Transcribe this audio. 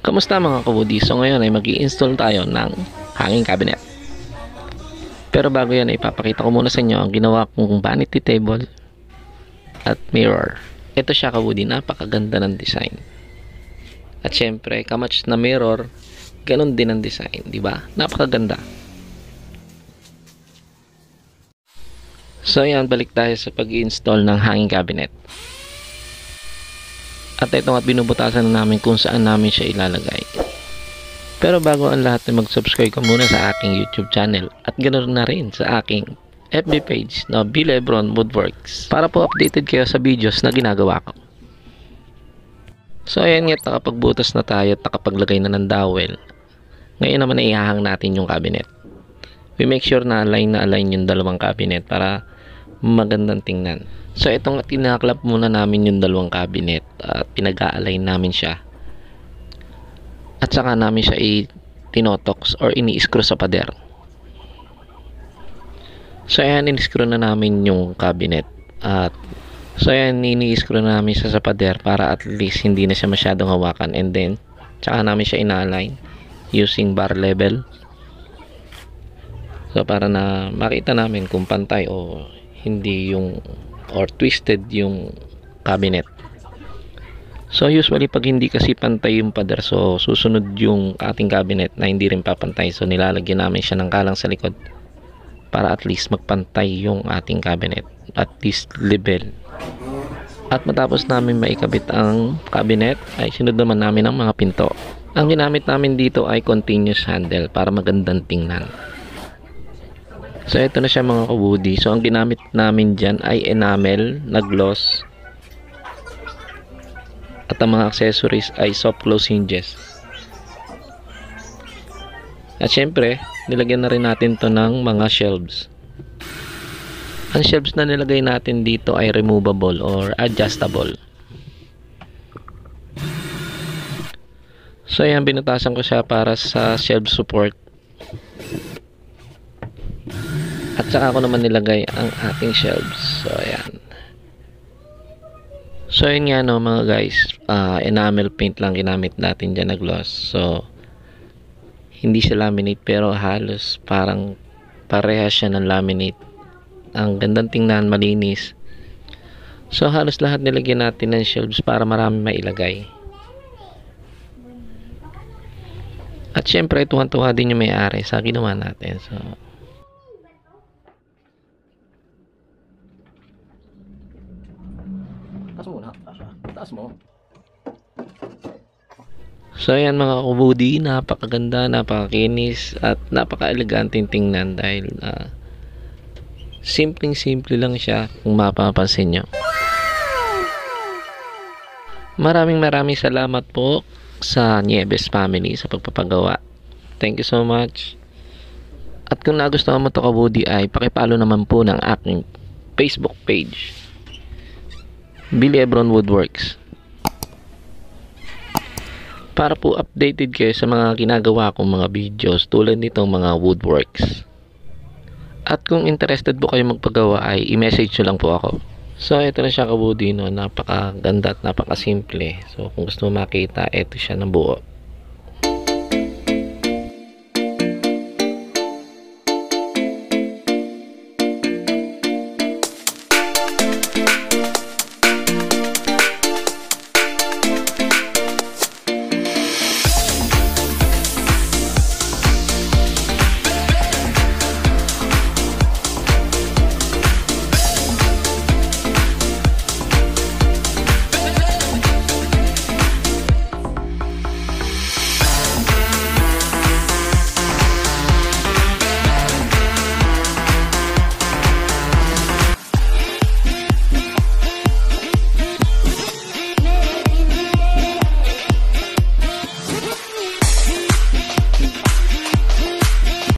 Kamusta mga kabudi? So ngayon ay mag-i-install tayo ng hanging cabinet. Pero bago yan ay ipapakita ko muna sa inyo ang ginawa kong vanity table at mirror. Ito siya kabudi, napakaganda ng design. At syempre, kamatch na mirror, ganun din ang design, di ba? Napakaganda. So yan, balik tayo sa pag-i-install ng hanging cabinet. At ito nga binubutasan na namin kung saan namin siya ilalagay. Pero bago ang lahat ay mag-subscribe ka muna sa aking YouTube channel at ganoon na rin sa aking FB page na B. Lebron Woodworks para po updated kayo sa videos na ginagawa ko. So ayan nga, nakapagbutas na tayo at nakapaglagay na ng dowel. Ngayon naman ay ihahang natin yung cabinet. We make sure na align yung dalawang cabinet para magandang tingnan. So itong tinaklap muna namin yung dalawang cabinet at pinag-a-align namin siya. At saka namin siya tinotox or ini-screw sa pader. So ayan, in-screw na namin yung cabinet. At so ayan, ini-screw na namin siya sa pader para at least hindi na siya masyadong hawakan. And then, saka namin siya ina-align using bar level. So para na makita namin kung pantay o hindi yung or twisted yung cabinet. So usually pag hindi kasi pantay yung pader, so susunod yung ating cabinet na hindi rin papantay. So nilalagyan namin siya ng kalang sa likod para at least magpantay yung ating cabinet, at least level. At matapos namin maikabit ang cabinet ay sinunod naman namin ang mga pinto. Ang ginamit namin dito ay continuous handle para magandang tingnan. So ito na siya mga kabudi. So ang ginamit namin dyan ay enamel na gloss. At ang mga accessories ay soft close hinges. At syempre, nilagyan na rin natin to ng mga shelves. Ang shelves na nilagay natin dito ay removable or adjustable. So ayan, binutasan ko siya para sa shelf support. At saka ako naman nilagay ang ating shelves. So ayan. So yun nga no mga guys, enamel paint lang ginamit natin dyan na gloss. So hindi siya laminate pero halos parang parehas siya ng laminate. Ang gandang tingnan, malinis. So halos lahat nilagyan natin ng shelves para marami mailagay. At syempre tuwan-tuwa din yung may-ari sa ginawa natin. So taas mo. So ayan mga kabudi, napakaganda, napakakinis at napaka-eleganteng tingnan dahil simpleng-simple lang siya kung mapapansin nyo. Maraming salamat po sa Nieves family sa pagpapagawa. Thank you so much. At kung nagustuhan mo to kabudi ay pakipalo naman po ng aking Facebook page, B. Lebron Woodworks, para po updated kayo sa mga ginagawa kong mga videos tulad nitong mga woodworks. At kung interested po kayo magpagawa ay i-message nyo lang po ako. So ito na siya kabudi, no? Napakaganda at napakasimple. So kung gusto mo makita, ito siya ng buo.